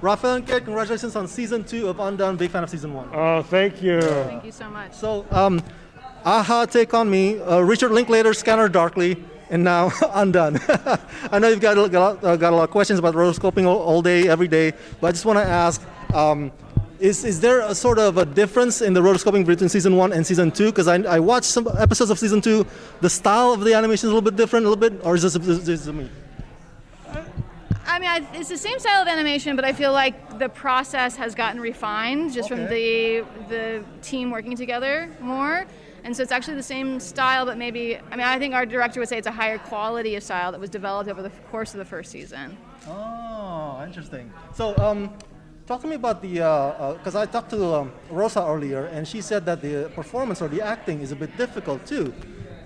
Raphael and Kate, congratulations on season 2 of Undone. Big fan of season 1. Oh, thank you. Thank you so much. So, Aha, Take on Me, Richard Linklater, Scanner Darkly, and now Undone. I know you've got a lot of questions about rotoscoping all day, every day, but I just want to ask, is there a sort of a difference in the rotoscoping between season 1 and season 2? Because I watched some episodes of season 2. The style of the animation is a little bit different, or is this me? I mean, it's the same style of animation, but I feel like the process has gotten refined just from the team working together more. And so it's actually the same style, but maybe, I mean, I think our director would say it's a higher quality of style that was developed over the course of the first season. Oh, interesting. So, talk to me about the, because I talked to Rosa earlier, and she said that the performance or the acting is a bit difficult too,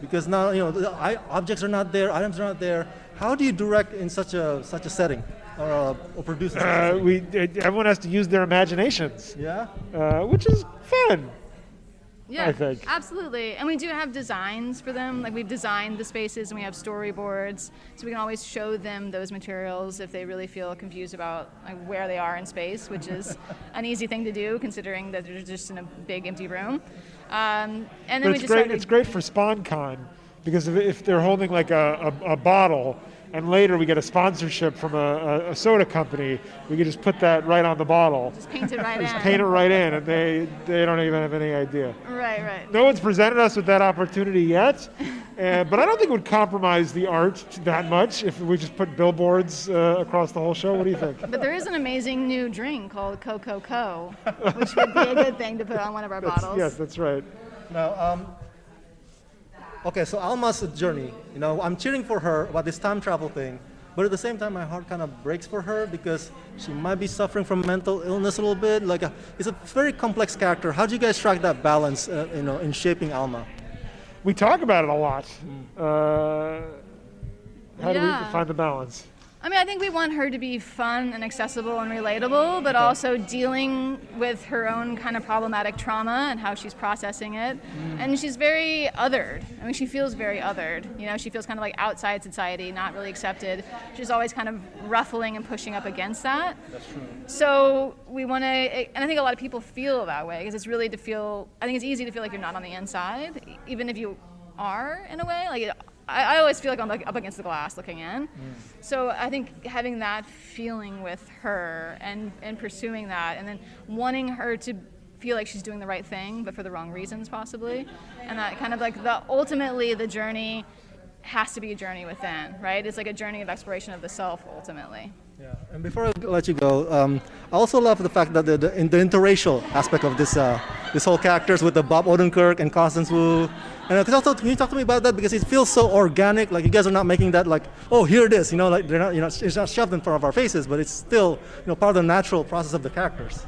because now, the objects are not there, items are not there. How do you direct in such a setting, or produce? Everyone has to use their imaginations. Yeah. Which is fun. Yeah, I think. Absolutely. And we do have designs for them. Like, we've designed the spaces and we have storyboards, so we can always show them those materials if they really feel confused about where they are in space, which is an easy thing to do considering that they're just in a big empty room. And then but it's great for SpawnCon, because if they're holding like a bottle, and later we get a sponsorship from a soda company, we can just put that right on the bottle. Just paint it right in. Just paint it right in, and they don't even have any idea. Right. No one's presented us with that opportunity yet, but I don't think it would compromise the art that much if we just put billboards across the whole show. What do you think? But there is an amazing new drink called Coco, which would be a good thing to put on one of our bottles. Yes, that's right. Now, okay, so Alma's journey, I'm cheering for her about this time travel thing, but at the same time, my heart kind of breaks for her because she might be suffering from mental illness a little bit. It's a very complex character. How do you guys strike that balance, in shaping Alma? We talk about it a lot. How do we find the balance? I mean, I think we want her to be fun and accessible and relatable, but also dealing with her own kind of problematic trauma and how she's processing it. And she's very othered. I mean, she feels very othered. She feels kind of like outside society, not really accepted. She's always kind of ruffling and pushing up against that. That's true. So we want to, and I think a lot of people feel that way, because it's really I think it's easy to feel like you're not on the inside, even if you are in a way. I always feel like I'm up against the glass looking in. So I think having that feeling with her and pursuing that, and then wanting her to feel like she's doing the right thing, but for the wrong reasons possibly, and that kind of ultimately the journey has to be a journey within, right? It's like a journey of exploration of the self ultimately. Yeah, and before I let you go, I also love the fact that the interracial aspect of this whole characters with the Bob Odenkirk and Constance Wu. And can you talk to me about that, because it feels so organic? Like, you guys are not making that here it is, they're not, it's not shoved in front of our faces, but it's still, part of the natural process of the characters.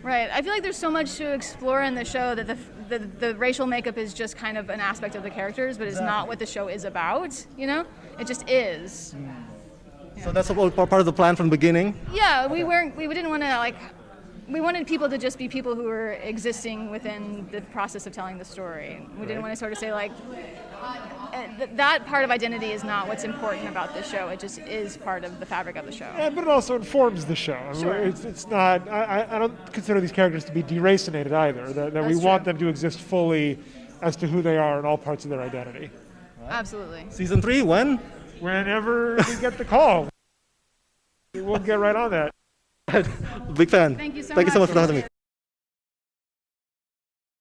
Right. I feel like there's so much to explore in the show that the racial makeup is just kind of an aspect of the characters, but it's not what the show is about. It just is. Yeah. So that's all part of the plan from the beginning? Yeah, we didn't want to we wanted people to just be people who were existing within the process of telling the story. We didn't want to sort of say that part of identity is not what's important about the show. It just is part of the fabric of the show. Yeah, but it also informs the show. Sure. It's not, I don't consider these characters to be deracinated either, that we want them to exist fully as to who they are in all parts of their identity. Right. Absolutely. Season 3, when? Whenever we get the call. We'll get right on that. Big fan. Thank you so much for having me.